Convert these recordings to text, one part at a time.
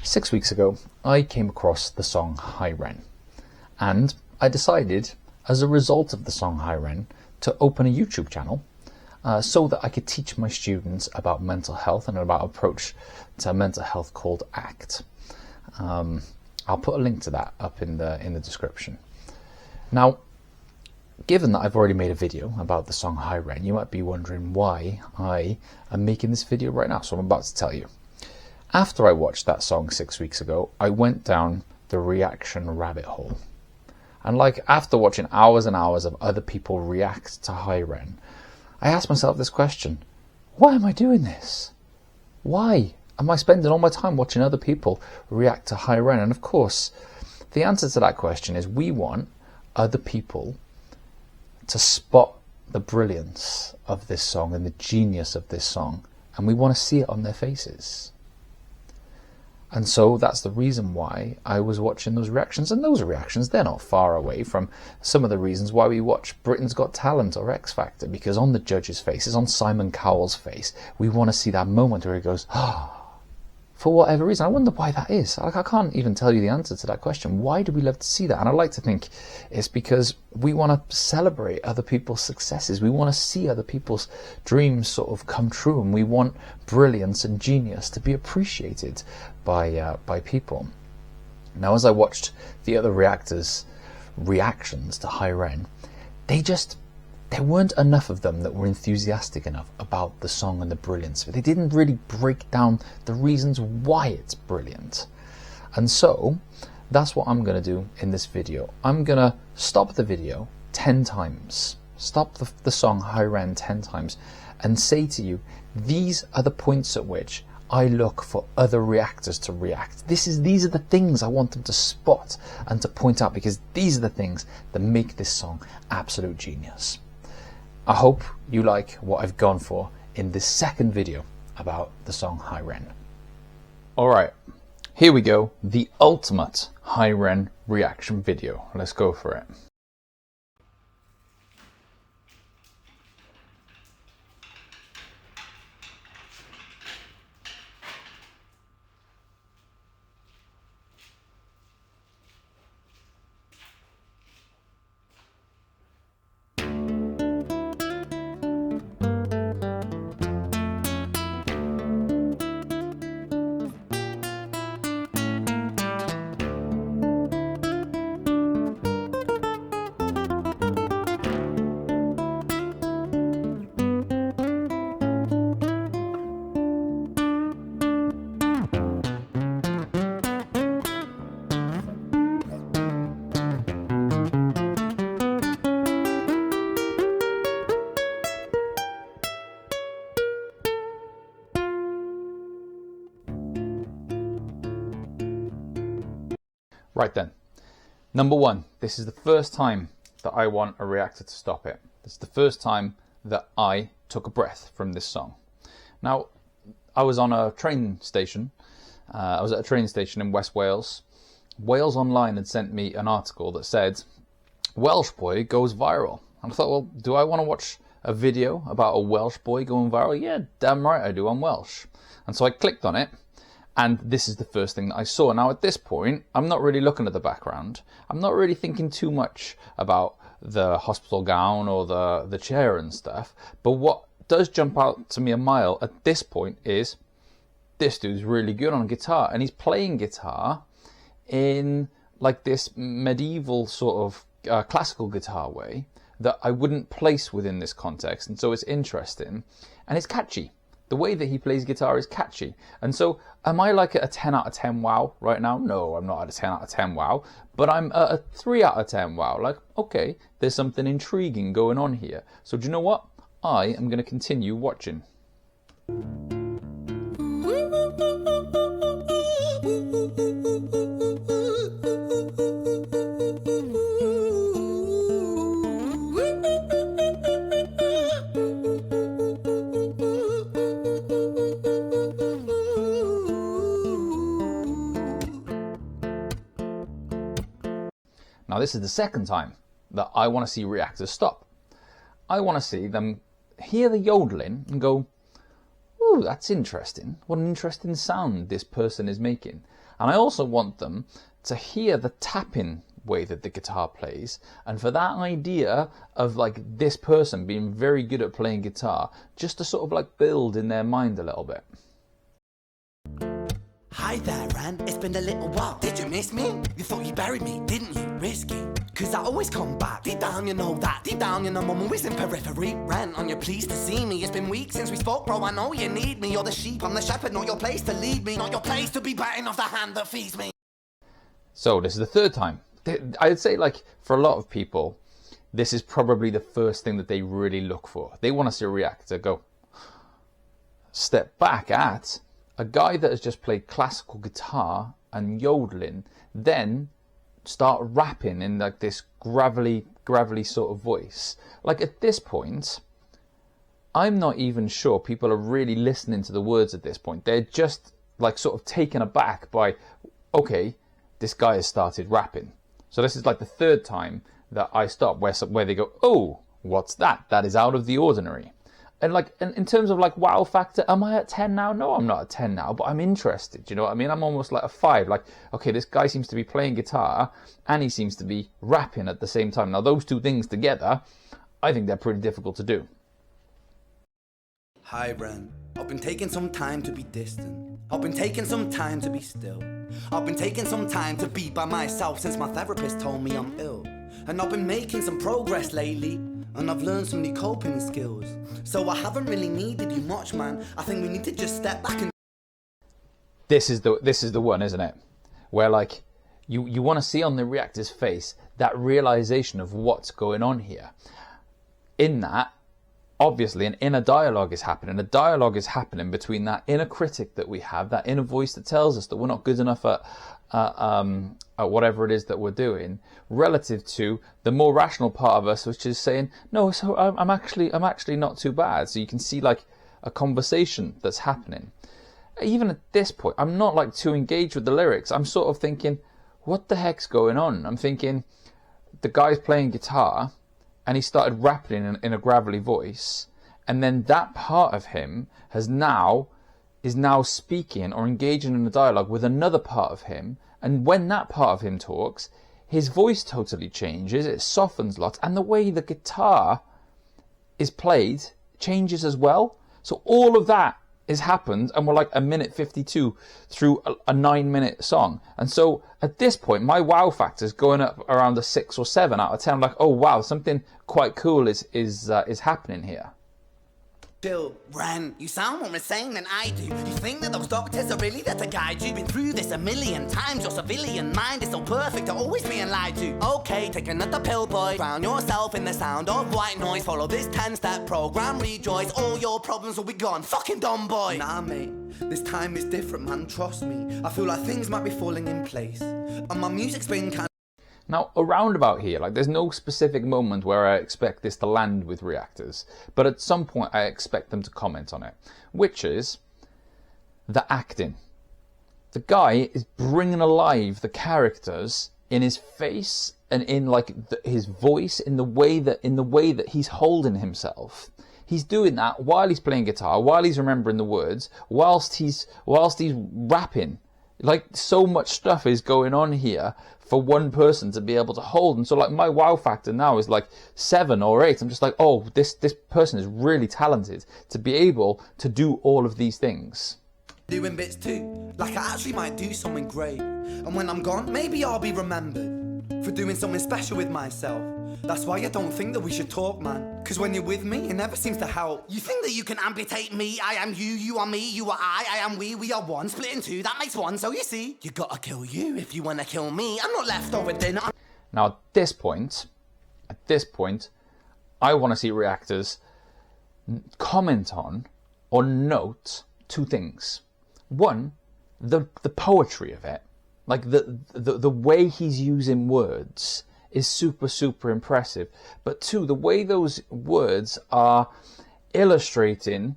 6 weeks ago, I came across the song Hi Ren, and I decided, as a result of the song Hi Ren, to open a YouTube channel so that I could teach my students about mental health and about an approach to mental health called ACT. I'll put a link to that up in the description. Now, given that I've already made a video about the song Hi Ren, you might be wondering why I am making this video right now, so I'm about to tell you. After I watched that song 6 weeks ago, I went down the reaction rabbit hole. And after watching hours and hours of other people react to Hi Ren, I asked myself this question: why am I doing this? Why am I spending all my time watching other people react to Hi Ren? And of course, the answer to that question is we want other people to spot the brilliance of this song and the genius of this song, and we want to see it on their faces. And so that's the reason why I was watching those reactions, and those reactions, they're not far away from some of the reasons why we watch Britain's Got Talent or X Factor, because on the judges' faces, on Simon Cowell's face, we want to see that moment where he goes, for whatever reason. I wonder why that is. I can't even tell you the answer to that question. Why do we love to see that? And I like to think it's because we want to celebrate other people's successes. We want to see other people's dreams sort of come true, and we want brilliance and genius to be appreciated by people. Now, as I watched the other reactors' reactions to Hi Ren, there weren't enough of them that were enthusiastic enough about the song and the brilliance of it. They didn't really break down the reasons why it's brilliant. And so that's what I'm going to do in this video. I'm going to stop the video 10 times, stop the song Hi Ren 10 times, and say to you, these are the points at which I look for other reactors to react. These are the things I want them to spot and to point out, because these are the things that make this song absolute genius. I hope you like what I've gone for in this second video about the song Hi Ren. Alright, here we go, the ultimate Hi Ren reaction video. Let's go for it. Right then, number one, this is the first time that I want a reactor to stop it. This is the first time that I took a breath from this song. Now, I was on a train station. I was at a train station in West Wales. Wales Online had sent me an article that said, Welsh boy goes viral. And I thought, well, do I want to watch a video about a Welsh boy going viral? Yeah, damn right I do, I'm Welsh. And so I clicked on it. And this is the first thing that I saw. Now, at this point, I'm not really looking at the background. I'm not really thinking too much about the hospital gown or the chair and stuff. But what does jump out to me a mile at this point is this dude's really good on guitar. And he's playing guitar in like this medieval sort of classical guitar way that I wouldn't place within this context. And so it's interesting and it's catchy. The way that he plays guitar is catchy. And so, am I like at a 10 out of 10 wow right now? No, I'm not at a 10 out of 10 wow. But I'm at a 3 out of 10 wow. Like, okay, there's something intriguing going on here. So do you know what? I am going to continue watching. Now, this is the second time that I want to see reactors stop. I want to see them hear the yodeling and go, ooh, that's interesting. What an interesting sound this person is making. And I also want them to hear the tapping way that the guitar plays, and for that idea of like this person being very good at playing guitar just to sort of like build in their mind a little bit. Hi there, Ren. It's been a little while. Did you miss me? You thought you buried me, didn't you? Risky. Cause I always come back. Deep down, you know that. Deep down, you know I'm always in periphery. Ren, on your pleased to see me. It's been weeks since we spoke, bro. I know you need me. You're the sheep, I'm the shepherd. Not your place to lead me. Not your place to be biting off the hand that feeds me. So this is the third time. I'd say, like, for a lot of people, this is probably the first thing that they really look for. They want to see a reactor go step back at a guy that has just played classical guitar and yodeling, then start rapping in like this gravelly sort of voice. Like, at this point, I'm not even sure people are really listening to the words at this point. They're just like sort of taken aback by, okay, this guy has started rapping. So this is like the third time that I stop where they go, oh, what's that? That is out of the ordinary. And like in terms of like wow factor, am I at 10 now? No, I'm not at 10 now, but I'm interested. You know what I mean? I'm almost like a 5. Like, okay, this guy seems to be playing guitar and he seems to be rapping at the same time. Now, those two things together, I think they're pretty difficult to do. Hi, Ren. I've been taking some time to be distant. I've been taking some time to be still. I've been taking some time to be by myself since my therapist told me I'm ill. And I've been making some progress lately, and I've learned some new coping skills. So I haven't really needed you much, man. I think we need to just step back and... This is the one, isn't it? Where like you want to see on the reactor's face that realization of what's going on here. In that, obviously an inner dialogue is happening. A dialogue is happening between that inner critic that we have, that inner voice that tells us that we're not good enough at whatever it is that we're doing, relative to the more rational part of us, which is saying, no, so I'm actually not too bad. So you can see like a conversation that's happening. Even at this point, I'm not like too engaged with the lyrics. I'm sort of thinking, what the heck's going on? I'm thinking, the guy's playing guitar and he started rapping in a gravelly voice, and then that part of him is now speaking or engaging in a dialogue with another part of him, and when that part of him talks, his voice totally changes, it softens lots, and the way the guitar is played changes as well. So all of that has happened, and we're like a minute 52 through a 9-minute song. And so at this point, my wow factor is going up around a 6 or 7 out of 10. I'm like, oh wow, something quite cool is happening here. Chill, Ren, you sound more insane than I do. You think that those doctors are really there to guide you? Been through this a million times. Your civilian mind is so perfect, you're always being lied to. Okay, take another pill, boy. Drown yourself in the sound of white noise. Follow this 10-step program, rejoice. All your problems will be gone. Fucking dumb boy. Nah, mate, this time is different, man. Trust me. I feel like things might be falling in place, and my music's been kind. Now, around about here, like there's no specific moment where I expect this to land with reactors, but at some point I expect them to comment on it, which is the acting. The guy is bringing alive the characters in his face and in like his voice, in the way that he's holding himself. He's doing that while he's playing guitar, while he's remembering the words, whilst he's rapping. Like, so much stuff is going on here for one person to be able to hold. And so like my wow factor now is like 7 or 8. I'm just like, oh, this person is really talented to be able to do all of these things. Doing bits too, like I actually might do something great. And when I'm gone, maybe I'll be remembered for doing something special with myself. That's why I don't think that we should talk, man. Cause when you're with me, it never seems to help. You think that you can amputate me? I am you, you are me, you are I am we are one. Split in two, that makes one. So you see, you gotta kill you if you wanna kill me. I'm not left over dinner. Now at this point, I want to see reactors comment on or note 2 things. One, the poetry of it, like the way he's using words is super impressive. But 2, the way those words are illustrating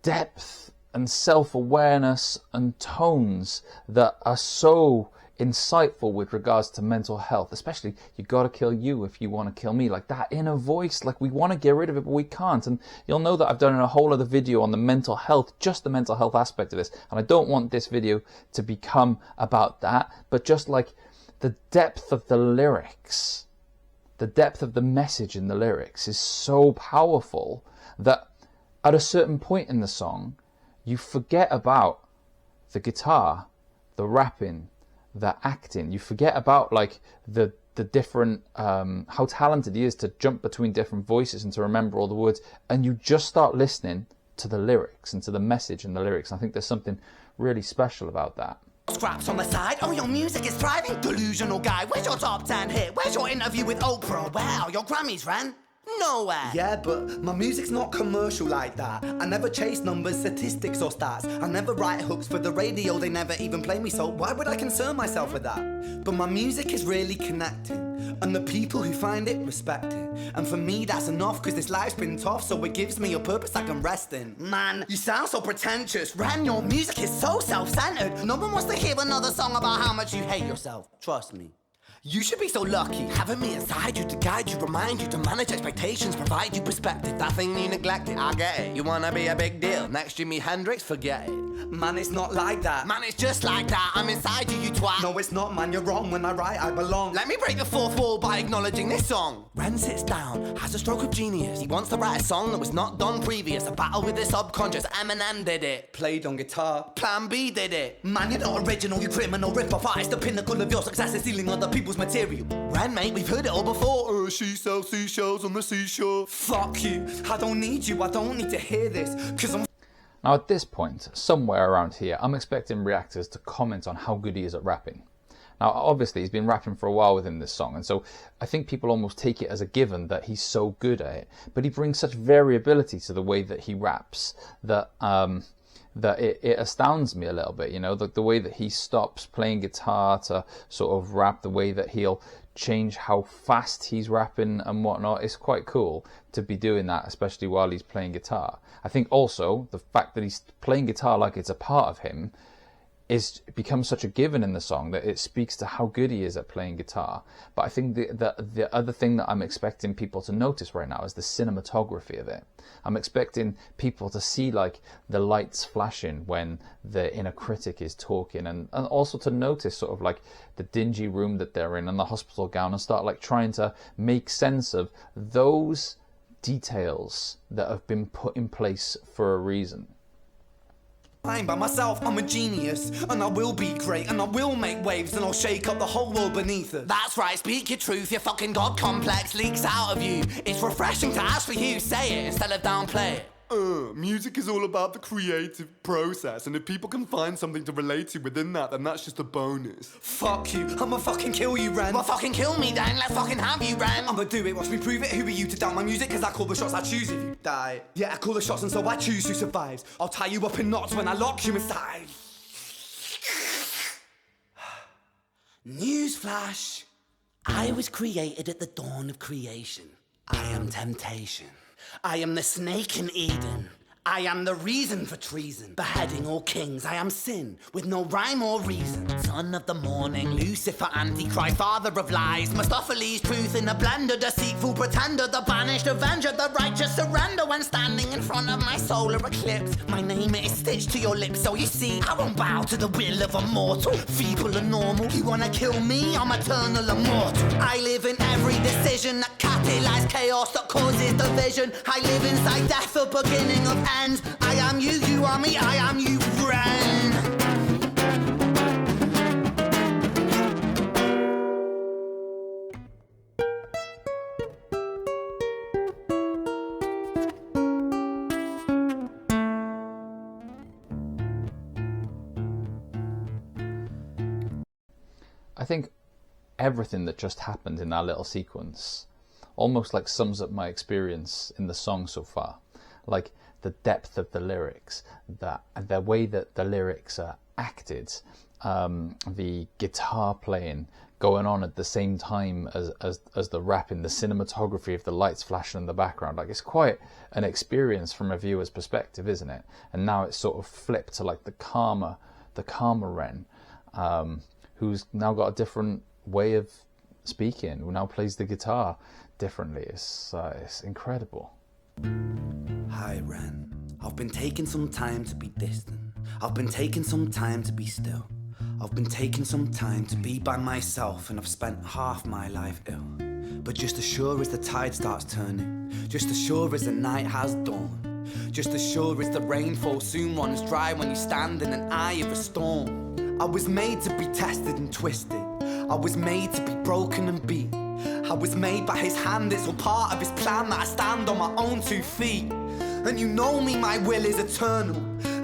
depth and self-awareness and tones that are so insightful with regards to mental health, especially you gotta kill you if you want to kill me, like that inner voice, like we want to get rid of it but we can't. And you'll know that I've done a whole other video on the mental health, just the mental health aspect of this, and I don't want this video to become about that, but just like the depth of the lyrics, the depth of the message in the lyrics is so powerful that at a certain point in the song you forget about the guitar, the rapping, the acting. You forget about like the different how talented he is to jump between different voices and to remember all the words, and you just start listening to the lyrics and to the message in the lyrics. I think there's something really special about that. Scraps on the side, oh your music is thriving. Delusional guy, where's your top 10 hit? Where's your interview with Oprah? Wow, your Grammys, Ren? Nowhere. Yeah, but my music's not commercial like that. I never chase numbers, statistics or stats. I never write hooks for the radio, they never even play me, so why would I concern myself with that? But my music is really connecting, and the people who find it respect it. And for me that's enough, cause this life's been tough, so it gives me a purpose I can rest in. Man, you sound so pretentious. Ren, your music is so self-centered. No one wants to hear another song about how much you hate yourself. Trust me. You should be so lucky, having me inside you to guide you, remind you to manage expectations, provide you perspective. That thing you neglected, I get it. You wanna be a big deal, next Jimi Hendrix, forget it. Man, it's not like that. Man, it's just like that, I'm inside you, you twat. No, it's not, man, you're wrong. When I write, I belong. Let me break the fourth wall by acknowledging this song. Ren sits down, has a stroke of genius. He wants to write a song that was not done previous. A battle with the subconscious, Eminem did it. Played on guitar. Plan B did it. Man, you're not original, you criminal rip-off artist. The pinnacle of your success is stealing other people's material. Ren, mate, we've heard it all before. She sells seashells on the seashore. Fuck you, I don't need you, I don't need to hear this, cause I'm... Now at this point, somewhere around here, I'm expecting reactors to comment on how good he is at rapping. Now obviously he's been rapping for a while within this song, and so I think people almost take it as a given that he's so good at it, but he brings such variability to the way that he raps that it astounds me a little bit, you know, the way that he stops playing guitar to sort of rap, the way that he'll change how fast he's rapping and whatnot. It's quite cool to be doing that, especially while he's playing guitar. I think also the fact that he's playing guitar like it's a part of him becomes such a given in the song that it speaks to how good he is at playing guitar. But I think the other thing that I'm expecting people to notice right now is the cinematography of it. I'm expecting people to see like the lights flashing when the inner critic is talking, and also to notice sort of like the dingy room that they're in and the hospital gown, and start like trying to make sense of those details that have been put in place for a reason. I'm by myself, I'm a genius, and I will be great, and I will make waves, and I'll shake up the whole world beneath us. That's right, speak your truth, your fucking God complex leaks out of you. It's refreshing to ask for you, say it instead of downplay it. Music is all about the creative process, and if people can find something to relate to within that, then that's just a bonus. Fuck you, I'ma fucking kill you, Ren. Well, fucking kill me then, let's fucking have you, Ren. I'ma do it, watch me prove it. Who are you to doubt my music? Cause I call the shots, I choose if you die. Yeah, I call the shots and so I choose who survives. I'll tie you up in knots when I lock you inside. Newsflash. I was created at the dawn of creation. I am temptation. I am the snake in Eden. I am the reason for treason. Beheading all kings, I am sin, with no rhyme or reason. Son of the morning, Lucifer, Antichrist, father of lies. Mustopheles, truth in a blender, deceitful pretender, the banished avenger, the righteous surrender. When standing in front of my solar eclipse, my name is stitched to your lips, so you see, I won't bow to the will of a mortal. Feeble and normal, you wanna kill me, I'm eternal immortal. I live in every decision that catalyzes chaos, that causes division. I live inside death, the beginning of end. I am you, you are me, I am you, Ren. I think everything that just happened in that little sequence almost like sums up my experience in the song so far. Like the depth of the lyrics, the way that the lyrics are acted the guitar playing going on at the same time as the rapping, the cinematography of the lights flashing in the background. Like, it's quite an experience from a viewer's perspective, isn't it? And now it's sort of flipped to like the calmer Ren, who's now got a different way of speaking, who now plays the guitar differently. It's incredible. Hi Ren, I've been taking some time to be distant. I've been taking some time to be still. I've been taking some time to be by myself, and I've spent half my life ill. But just as sure as the tide starts turning, just as sure as the night has dawned, just as sure as the rainfall soon runs dry when you stand in an eye of a storm. I was made to be tested and twisted. I was made to be broken and beat. I was made by his hand, it's all part of his plan that I stand on my own 2 feet. And you know me, my will is eternal.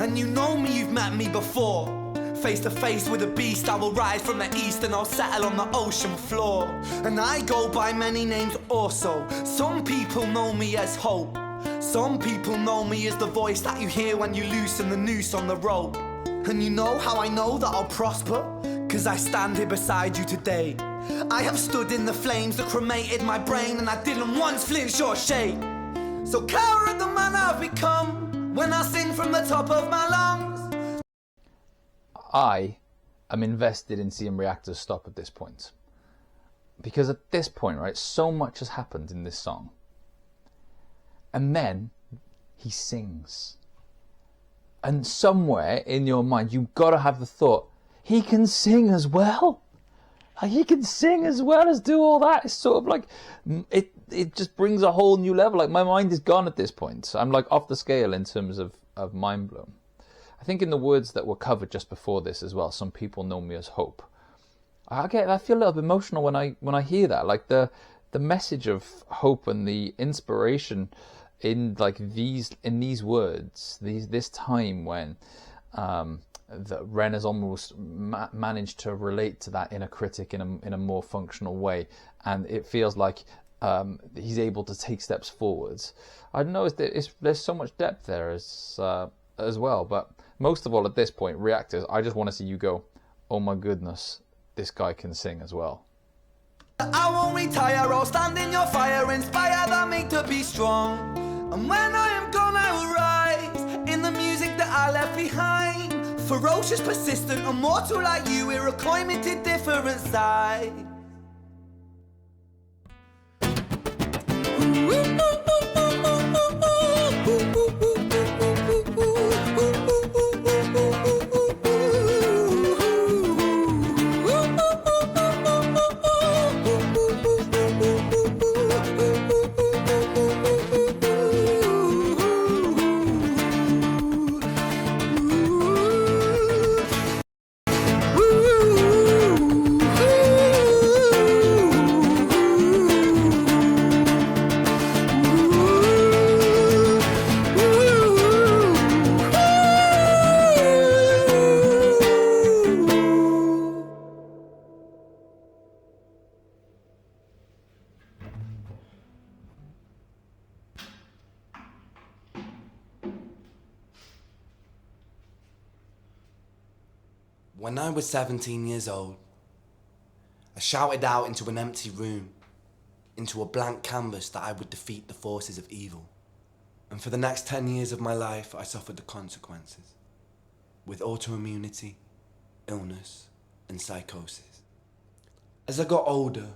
And you know me, you've met me before. Face to face with a beast, I will rise from the east and I'll settle on the ocean floor. And I go by many names also. Some people know me as hope. Some people know me as the voice that you hear when you loosen the noose on the rope. And you know how I know that I'll prosper? 'Cause I stand here beside you today. I have stood in the flames that cremated my brain, and I didn't once flinch or shake. So cower at the man I've become when I sing from the top of my lungs. I am invested in seeing reactors stop at this point. Because at this point, right, so much has happened in this song. And then he sings. And somewhere in your mind, you've got to have the thought, he can sing as well. Like, he can sing as well as do all that. It's sort of like, it just brings a whole new level. Like, my mind is gone at this point. I'm like off the scale in terms of mind blown. I think in the words that were covered just before this as well, some people know me as hope. I feel a little bit emotional when I hear that. Like the message of hope and the inspiration in like these words, this time when that Ren has almost managed to relate to that inner critic in a more functional way, and it feels like he's able to take steps forwards. I don't know, there's so much depth there as well, but most of all at this point, reactors, I just want to see you go, oh my goodness, this guy can sing as well. I won't retire, I'll stand in your fire, inspire that me to be strong. And when I am gone, I will rise in the music that I left behind. Ferocious, persistent, immortal like you, we're a climated different side. When I was 17 years old, I shouted out into an empty room, into a blank canvas that I would defeat the forces of evil. And for the next 10 years of my life, I suffered the consequences, with autoimmunity, illness, and psychosis. As I got older,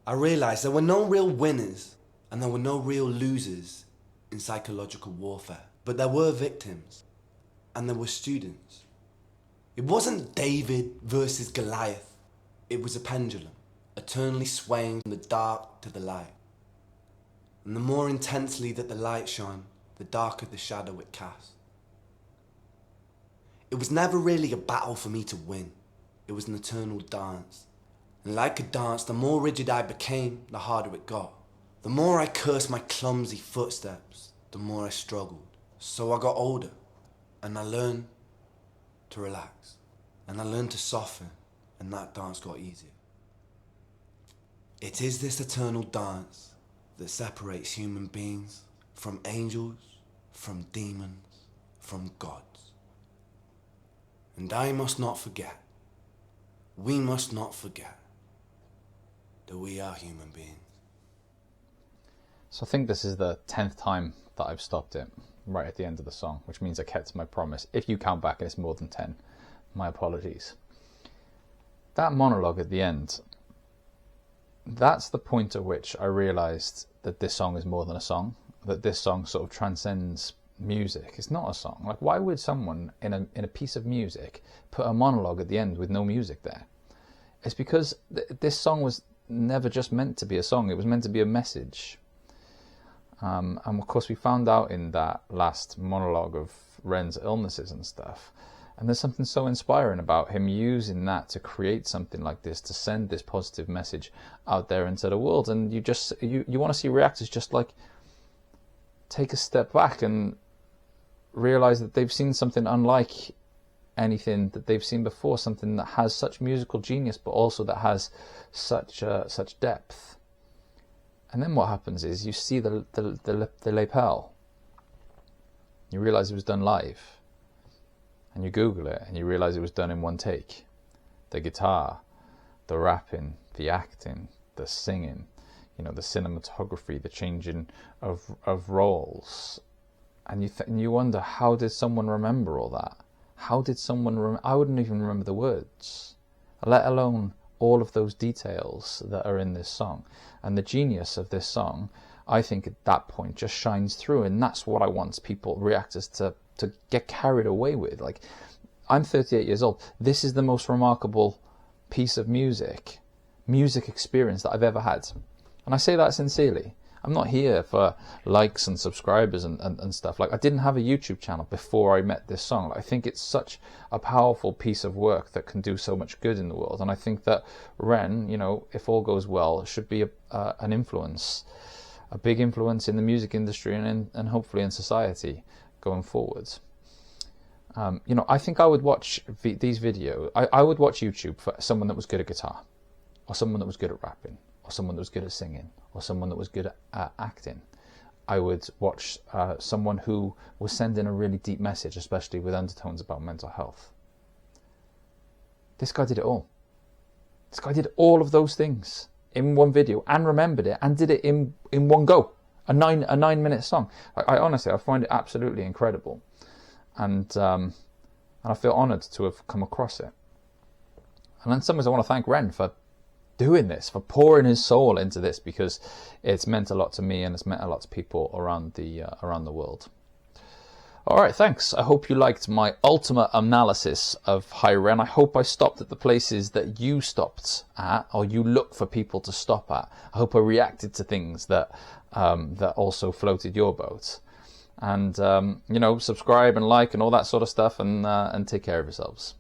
I realized there were no real winners and there were no real losers in psychological warfare, but there were victims and there were students. It wasn't David versus Goliath. It was a pendulum, eternally swaying from the dark to the light. And the more intensely that the light shone, the darker the shadow it cast. It was never really a battle for me to win. It was an eternal dance. And like a dance, the more rigid I became, the harder it got. The more I cursed my clumsy footsteps, the more I struggled. So I got older, and I learned to relax, and I learned to soften, and that dance got easier. It is this eternal dance that separates human beings from angels, from demons, from gods. And I must not forget, we must not forget, that we are human beings. So I think this is the 10th time that I've stopped it right at the end of the song, which means I kept my promise. If you count back and it's more than 10, my apologies. That monologue at the end, that's the point at which I realised that this song is more than a song, that this song sort of transcends music. It's not a song. Like, why would someone in a piece of music put a monologue at the end with no music there? It's because this song was never just meant to be a song. It was meant to be a message. And of course we found out in that last monologue of Ren's illnesses and stuff, and there's something so inspiring about him using that to create something like this, to send this positive message out there into the world. And you want to see reactors just like take a step back and realize that they've seen something unlike anything that they've seen before, something that has such musical genius but also that has such depth. And then what happens is you see the lapel, you realize it was done live, and you Google it and you realize it was done in one take. The guitar, the rapping, the acting, the singing, the cinematography, the changing of roles, and you wonder, how did someone remember all that? How did someone I wouldn't even remember the words, let alone all of those details that are in this song. And the genius of this song, I think at that point just shines through, and that's what I want reactors to get carried away with. Like, I'm 38 years old. This is the most remarkable piece of music experience that I've ever had. And I say that sincerely. I'm not here for likes and subscribers and stuff. Like, I didn't have a YouTube channel before I met this song. Like, I think it's such a powerful piece of work that can do so much good in the world. And I think that Ren, if all goes well, should be an influence, a big influence in the music industry and hopefully in society going forwards. I think I would watch these videos. I would watch YouTube for someone that was good at guitar, or someone that was good at rapping, or someone that was good at singing, or someone that was good at acting. I would watch someone who was sending a really deep message, especially with undertones about mental health. This guy did it all. This guy did all of those things in one video and remembered it and did it in one go. A 9-minute song. I honestly find it absolutely incredible, and I feel honoured to have come across it. And in some ways, I want to thank Ren for doing this, for pouring his soul into this, because it's meant a lot to me and it's meant a lot to people around the world. All right, thanks. I hope you liked my ultimate analysis of Hi Ren. I hope I stopped at the places that you stopped at, or you look for people to stop at. I hope I reacted to things that also floated your boat. And subscribe and like and all that sort of stuff, and take care of yourselves.